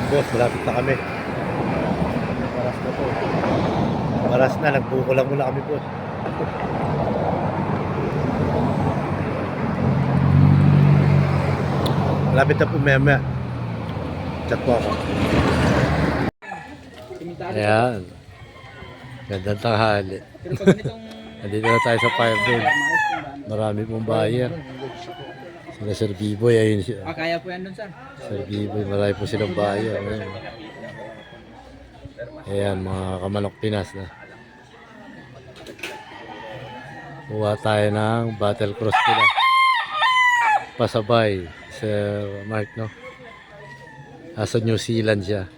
Yan boss, malapit na kami. Maras na to. Maras na, nagbuko lang muna kami boss. Malapit na po maya. Chat po ako. Ayan. Gandang tanghali. Nandito na tayo sa fire doon. Marami pong buyer. Sila Sir Biboy, ayun siya. Kaya po yan dun, sir. Sir Biboy, marami po silang buyer. Ayan, mga kamanok Pinas na. Kuha tayo ng battle cross nila. Pasabay, Sir Mark, no? Nasa New Zealand siya.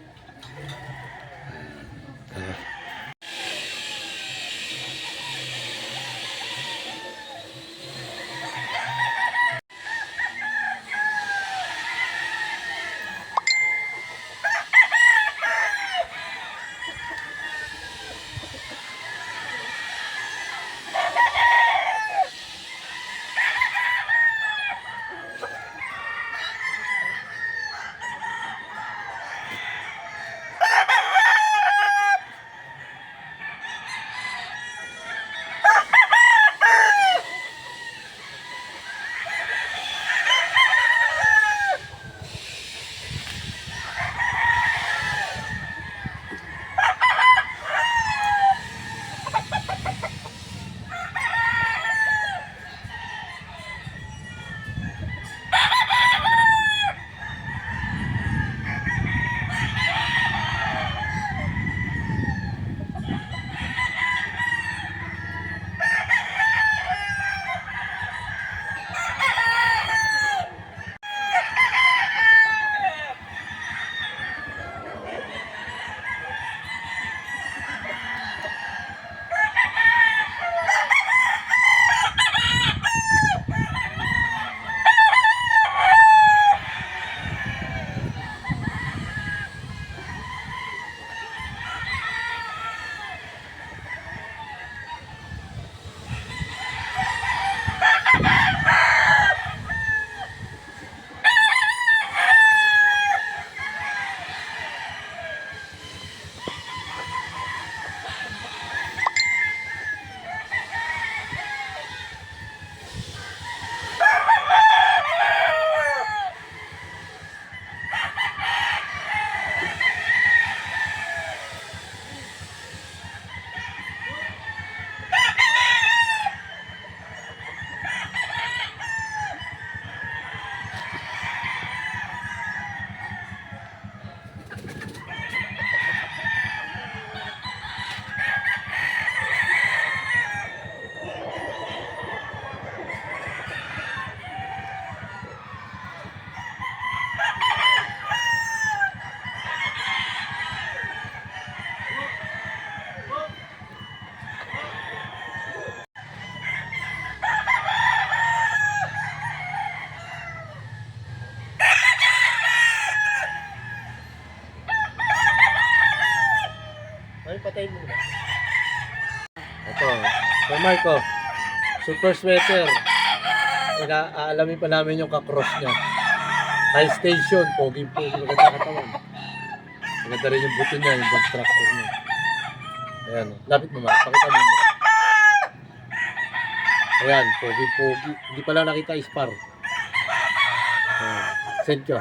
Patay mo na. Ito, Sir Marco, super sweater. Aalamin pa namin yung kakross niya. High station, pogi-pogi, maganda katawan. Maganda rin yung buto niya, yung constructor niya. Ayan, lapit mo ma, pakita mo mo. Ayan, pogi-pogi. Hindi pala nakita ispar. Send ko.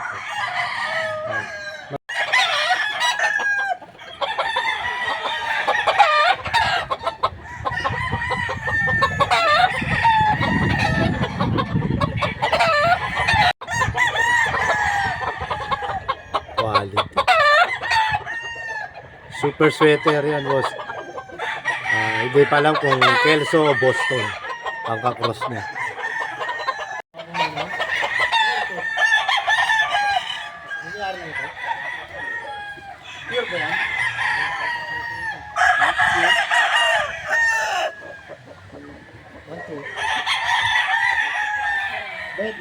Super sweater yan boss. Hindi pa lang kung Kelso o Boston ang kakross niya. Pure ba yan? One, two. Wait,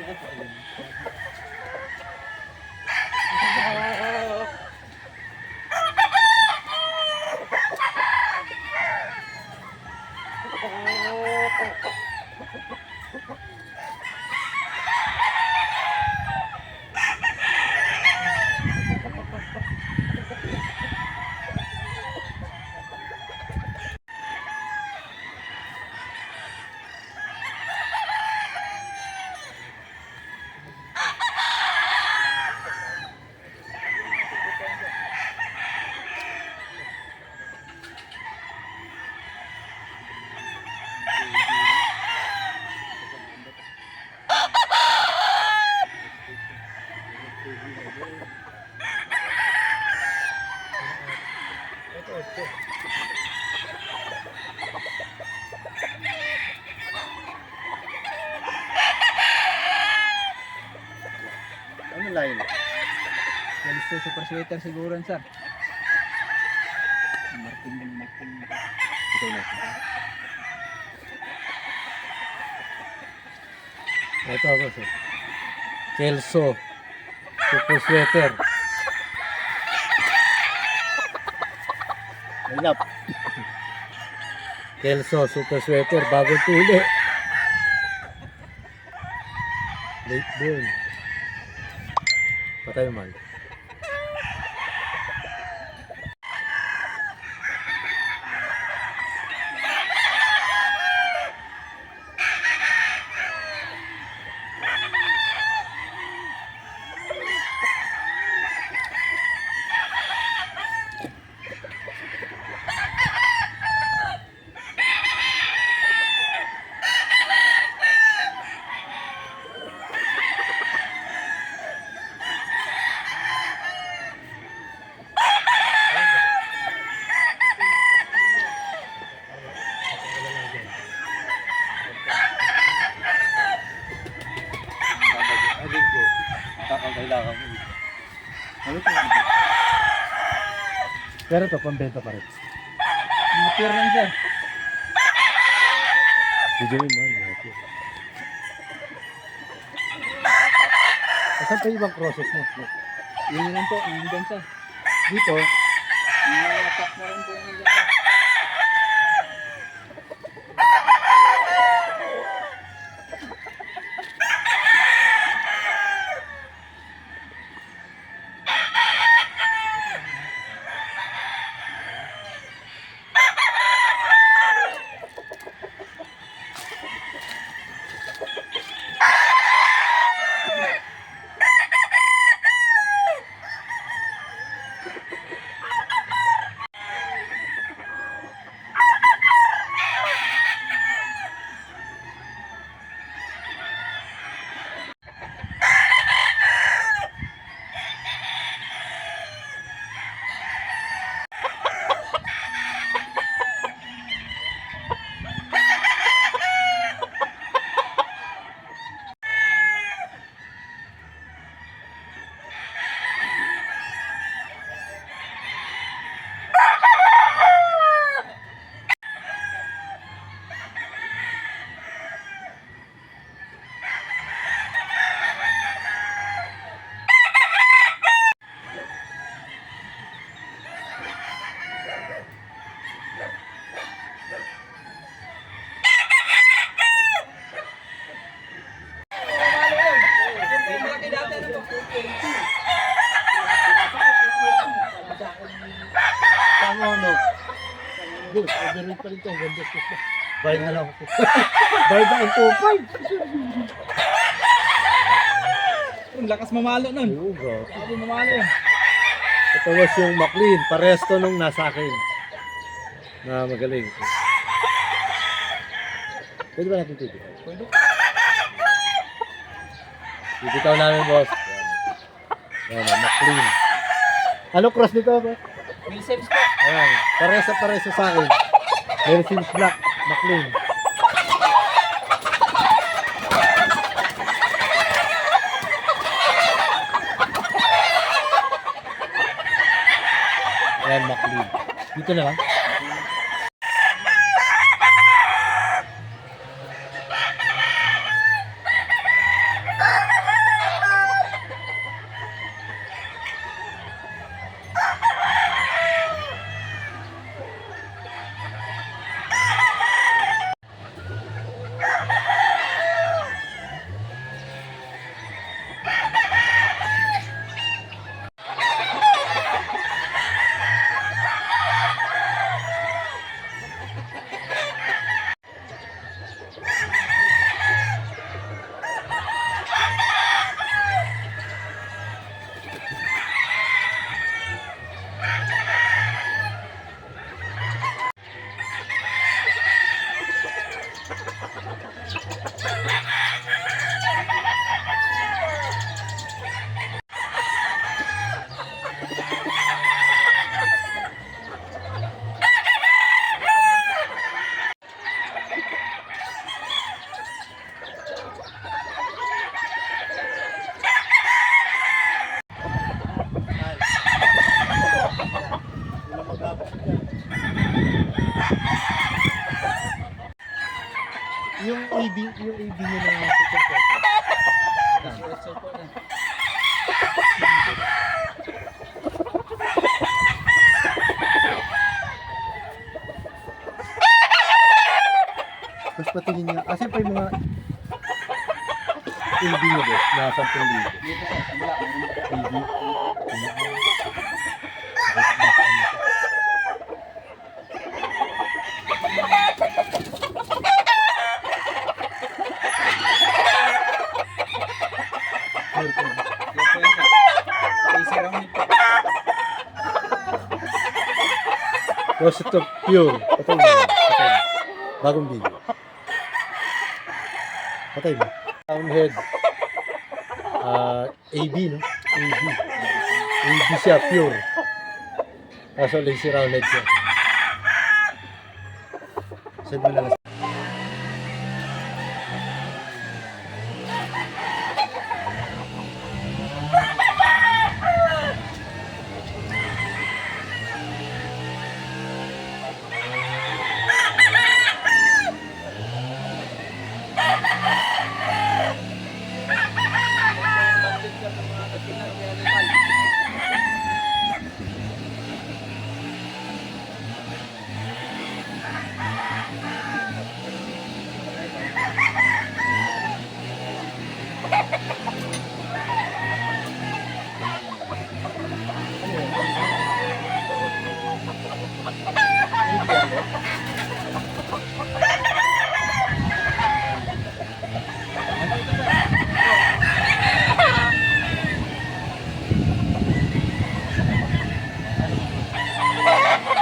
Ito, ito. Ano line? Gusto super sweater siguro yan, sir. Martin. Ito na. Ito ako sir. Kelso. Super sweater. Hilap. Kelso, super sweater. Bagong tuli. Late born. Patay man. Pero ito, pambenta pa rin. Mga pier lang, sir. Video mo man, mga pure. Saan pa ibang crosses mo? Yun lang po, yung dyan, sir. Dito, Mga pack na rin po yung dyan, sir. Tama no? Good, overrate pa rin ito. Ganda ito. Bayad na lang ako. Bayad na ang 2.5. Ang lakas mamalo nun. Oo, bro. Sabi mamalo yun. Ito was yung McLean. Parehas to nung nasa akin. Na magaling. Pwede ba natin tititaw? Pwede. Tititaw namin, boss. Yan, McLean. Ano cross nito, bro? Wilsons po. Ayan, parehas sa akin. Mercedes Black, McLean. Ayan, McLean. Dito na lang. yung AB niya na super sweater. So po yan. Tapos patingin niya. Kasi pa yung mga AB niya boss, na 10,000. Dito sa kabila. Meron pa. AB. Dito po yan, sir. Easy round nito. Tapos ito, pure. Patay mo. Patay mo. Bagong video. Patay mo. Sound head. AB, no? AB. AB siya, pure. Kaso lazy round head siya. Send mo na lang.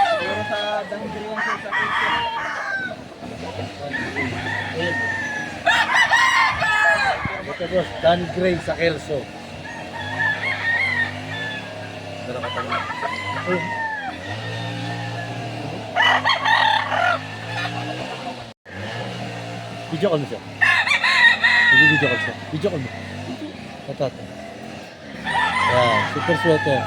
Siguro sa Dangdri yan, sir, sa Quezon. Ayan. Ito boss, Dan Gray sa Kelso. Pero katagal. Ayun. Video call mo siya. Video call siya. Video call mo. Ito. Yan, super sweater.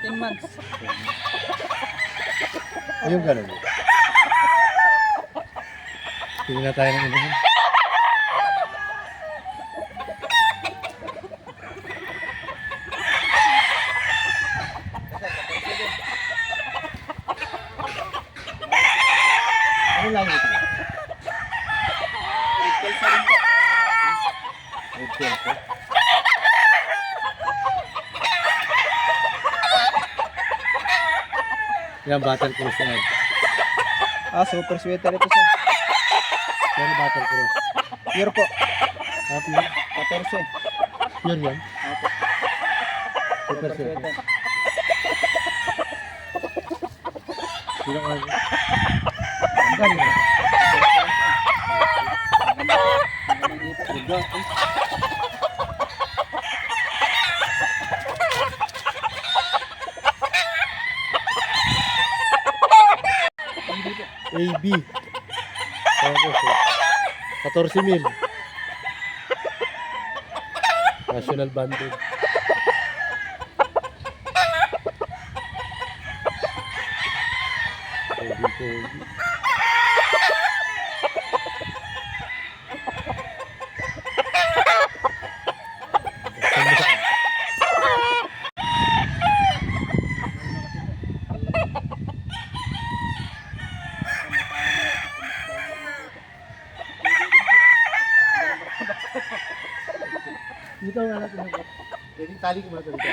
Ten months. Yung ganun. Tingin na tayo ng inuhin. Ano lang ito? Retail sa rin po. Retail po. Yan, battle cruise na yan. Super sweater ito, sir. Yan, battle cruise. Pure po. Happy? 14. Pure yan. Opo. Super sweater. Sino ka? Ang galing. AB. Tapos, 14,000. National Banded. Pogi. Dito nga natin ako. Pwede tali ko muna ito dito.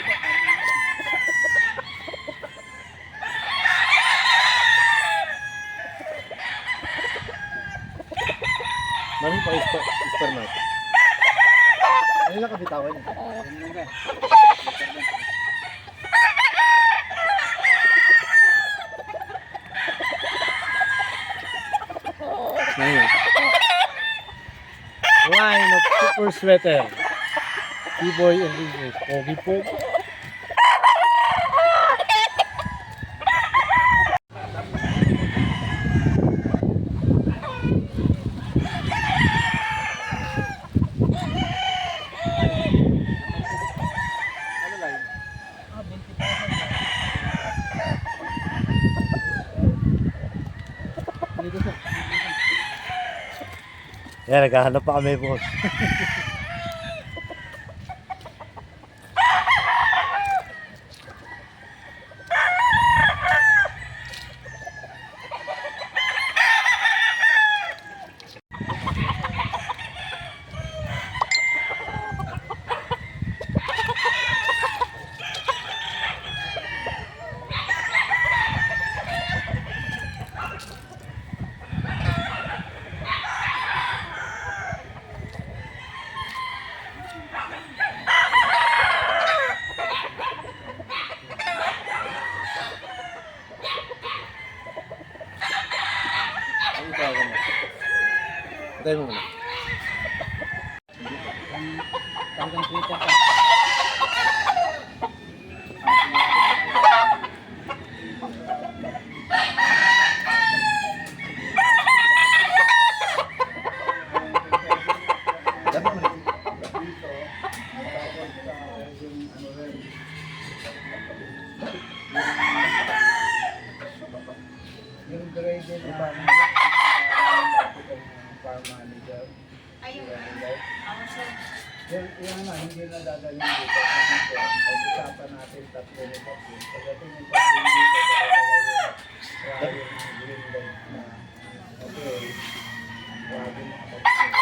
Mami pa isper natin. Ano lang kabitawan eh. Ngayon. Super Sweater. T-Boy Enriquez. Pogi po. Ah, 20,000. Dito sir. Yan, naghahanap pa kami, boss. Ano tawag mo? Patay mo muna. Talagang Twitter ka. Dapat mo. Yung graded na farm manager. Ayun. Yan nga, hindi na dadalhin dito. Kasi dito, pag-usapan natin tatlo ni Patrick. Pagdating yung Patrick dito, dalawa yung green light na, okay, grabe na kapag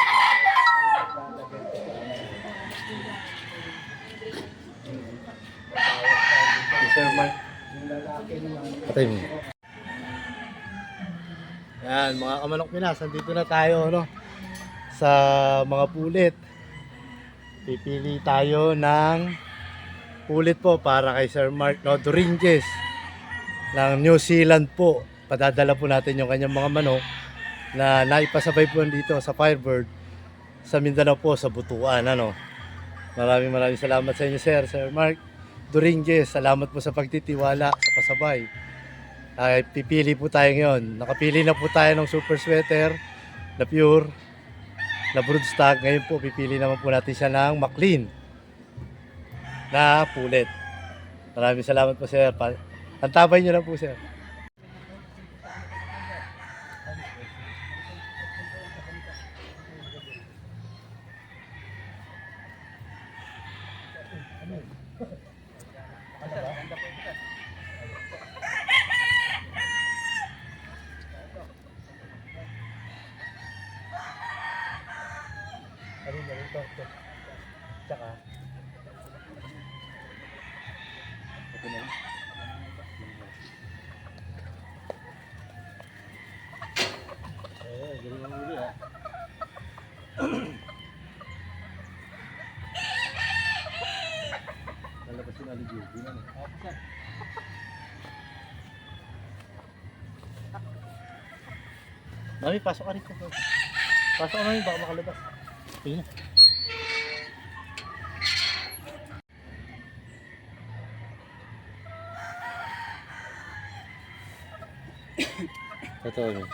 lalagyan ko sa Sir Mark. yung lalaki naman. Patay mo. Yan, mga kamanok Pinas, nandito na tayo, ano, sa mga pulit. Pipili tayo ng pulit po para kay Sir Mark Doringes ng New Zealand po. Padadala po natin yung kanyang mga manok na naipasabay po dito sa Firebird sa Mindanao po, sa Butuan, ano. Maraming salamat sa inyo, Sir Mark Doringes. Salamat po sa pagtitiwala sa pasabay. Ay, pipili po tayo ngayon. Nakapili na po tayo ng Super Sweater na pure na broodstock. Ngayon po pipili naman po natin siya ng McLean na pulit. Maraming salamat po, sir. Antabay nyo lang po, sir. Ano na ito? Tsaka ito na. Galing ang uli, ha. Lalabas yung aligid. Di na. Mami, pasok ka rito. Pasok ka, mami, baka makalabas. Tingnan. Totoo.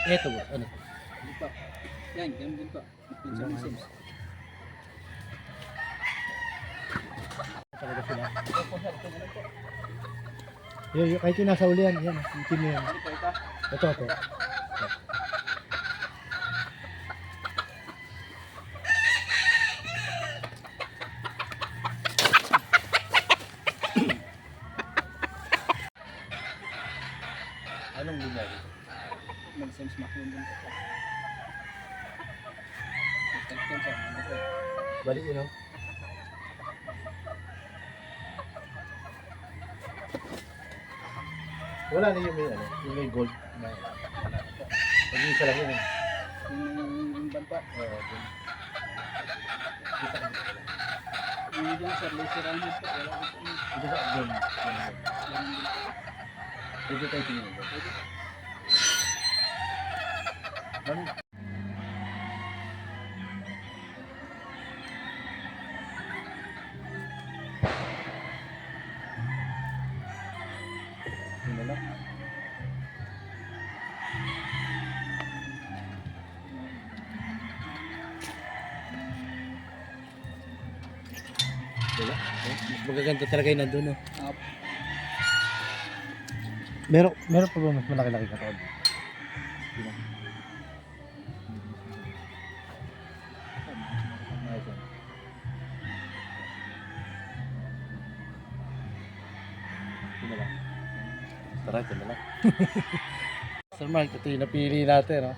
Ito ba? Ano? Dito. Yan, ganun din po. Yung Sims. Talaga sila. Yung kahit yung nasa ulian, yan. Yung team na yan. Ano po ito? Ito. Anong binay? Mag-Sims McLean din po. Extension sir. Ano po? Balik yun, no? Wala na yung may, ano, yung may gold. Na, mag-isa lang yun. Yung banta. Oo, gold. Yung dyan sir, laser ang dito. Wala dito. Ito sa gold. Dito tayo tingin. Ano? Yun na lang. Wala. Mas magaganda talaga yung nandun, no? Up. Meron pa ba mas malaki-laki katawad? Sino? Ayos yan. Ito na lang. Tara, ito na lang. Sir Mark, ito yung napili natin, no?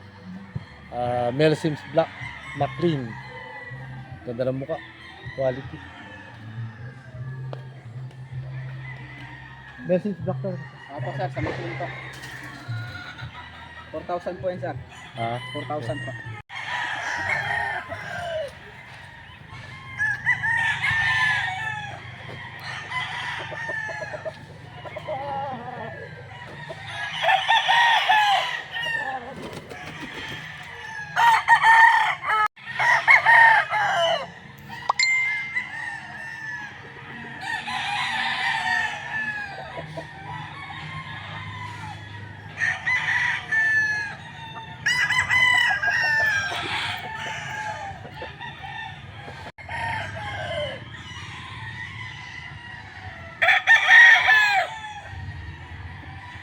Mel Sims Black McLean. Ganda ng mukha. Quality. Mel Sims Black to. Apo sir, sa masin po. 4,000 po yan sir. 4,000 po.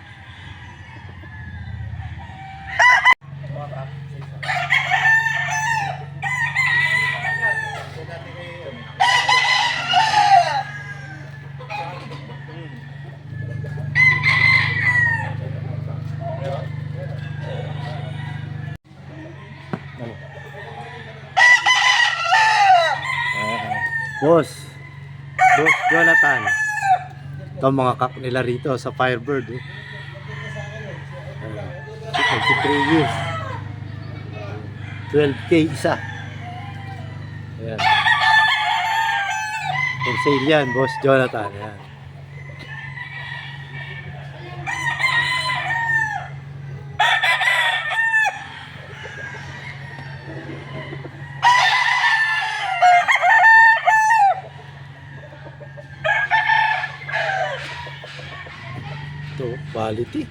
Ano? Boss Jonathan. Ito ang mga kak nila rito sa Firebird. 23 years. 12K isa. Ayan. For sale yan, Boss Jonathan. Ayan. Ito, quality.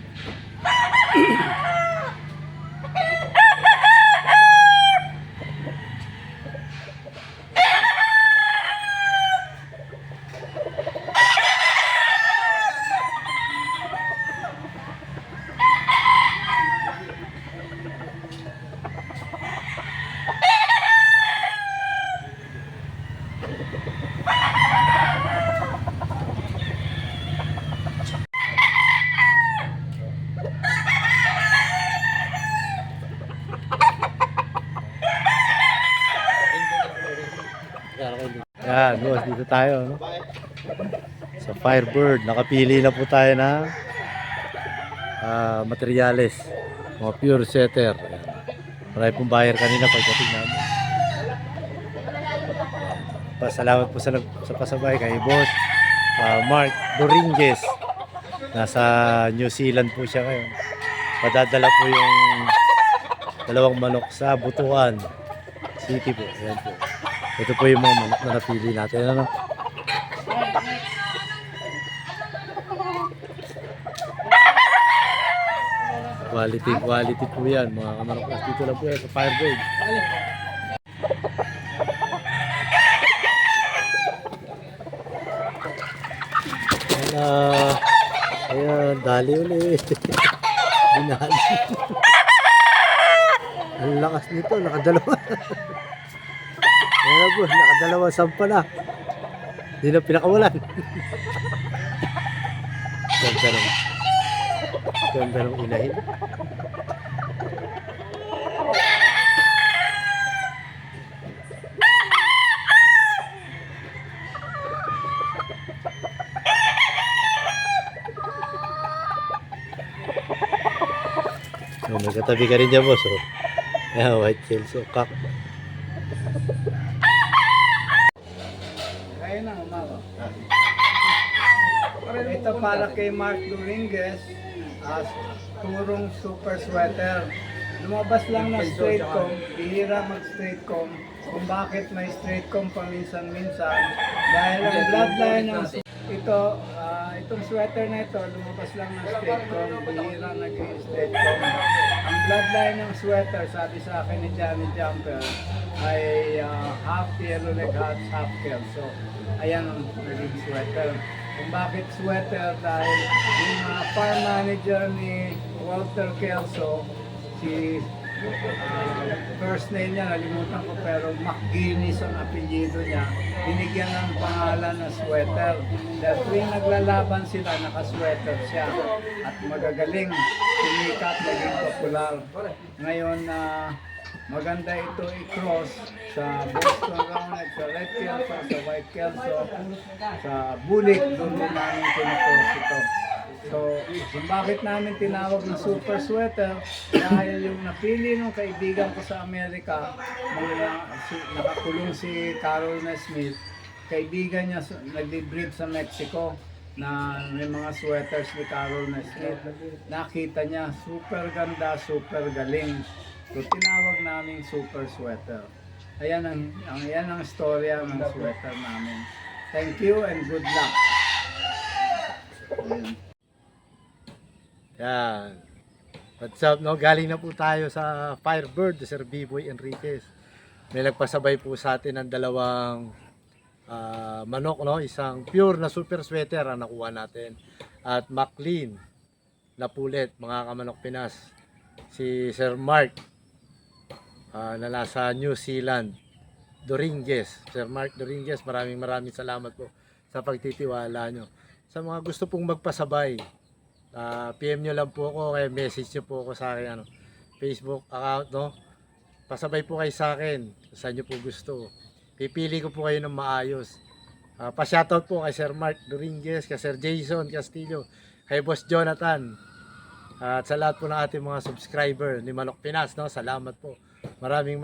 Yan, boss, dito tayo, no? Sa Firebird, nakapili na po tayo ng materyales, mga pure setter. Ayan. Marami pong buyer kanina pagdating namin. Pasalamat po sa pasabay kay Boss Mark Doringuez. Nasa New Zealand po siya ngayon. Padadala po yung dalawang manok sa Butuan City po. Ayan po. Ito po yung mga manok na napili natin. Ano? Quality po yan. Mga kamanok. Dito lang po yan sa Firebird. Ayan, dali ulit. Binali. Ang lakas nito, nakadalawa. Ayan po, nakadalawa sampa na. Hindi na pinakawalan. Ganda ng inahin. may katabi ka rin dyan, boss. Oh. Ayan, white Kelso. Kak. Kaya na, umama. Ito para kay Mark Dominguez, turong super sweater. Lumabas lang na straight comb, bihira mag straight comb. Kung bakit may straight comb paminsan-minsan, dahil ang bloodline ng itong sweater na ito, lumabas lang na straight comb, bihira nag-straight comb. Ang bloodline ng sweater, sabi sa akin ni Johnny Jumper, ay half yellow leg, half kelso. Ayan ang naging sweater. Kung bakit sweater, dahil yung farm manager ni Walter Kelso, si first name niya, nalimutan ko, pero McGuinness ang apelyido niya, binigyan ng pangalan na sweater. Dahil tuwing naglalaban sila, nakasweater siya. At magagaling, sumikat, naging popular. Ngayon, maganda ito i-cross sa Boston Roundhead, sa Red Kelso, sa White Kelso, sa Bulik, doon namin pinacross ito. So, kung bakit namin tinawag na super sweater, dahil yung napili ng kaibigan ko sa Amerika, nakakulong si Carol Smith, kaibigan niya nag-breed sa Mexico, na may mga sweaters ni Carol Smith. Nakita niya, super ganda, super galing. So, tinawag namin super sweater. Ayan ang storya ng sweater namin. Thank you and good luck. Ayan. Yan. What's up, no? Galing na po tayo sa Firebird, Sir B-Boy Enriquez. May nagpasabay po sa atin ng dalawang manok, no? Isang pure na super sweater ang nakuha natin. At McLean na pulit, mga kamanok Pinas. Si Sir Mark na nasa New Zealand, Doringuez. Sir Mark Doringuez, maraming salamat po sa pagtitiwala nyo. Sa mga gusto pong magpasabay, PM nyo lang po ako, kaya message nyo po ako sa akin Facebook account, no? Pasabay po kayo sa akin kung saan nyo po gusto. Pipili ko po kayo ng maayos. Pa-shoutout po kay Sir Mark Doringuez, kay Sir Jason Castillo, kay Boss Jonathan, at sa lahat po ng ating mga subscriber ni Manok Pinas, no? Salamat po. Maraming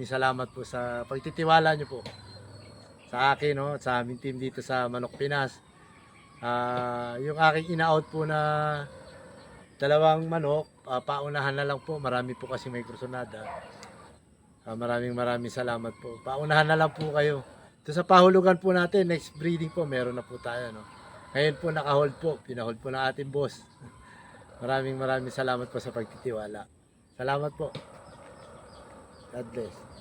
salamat po sa pagtitiwala nyo po sa akin, no? Sa aming team dito sa Manok Pinas. Yung aking ina-out po na dalawang manok, paunahan na lang po. Marami po kasi may kursunada. Maraming salamat po. Paunahan na lang po kayo. Ito sa pahulugan po natin, next breeding po, meron na po tayo, no? Ngayon po naka-hold po, pinahold po ng ating boss. Maraming salamat po sa pagtitiwala. Salamat po. God bless.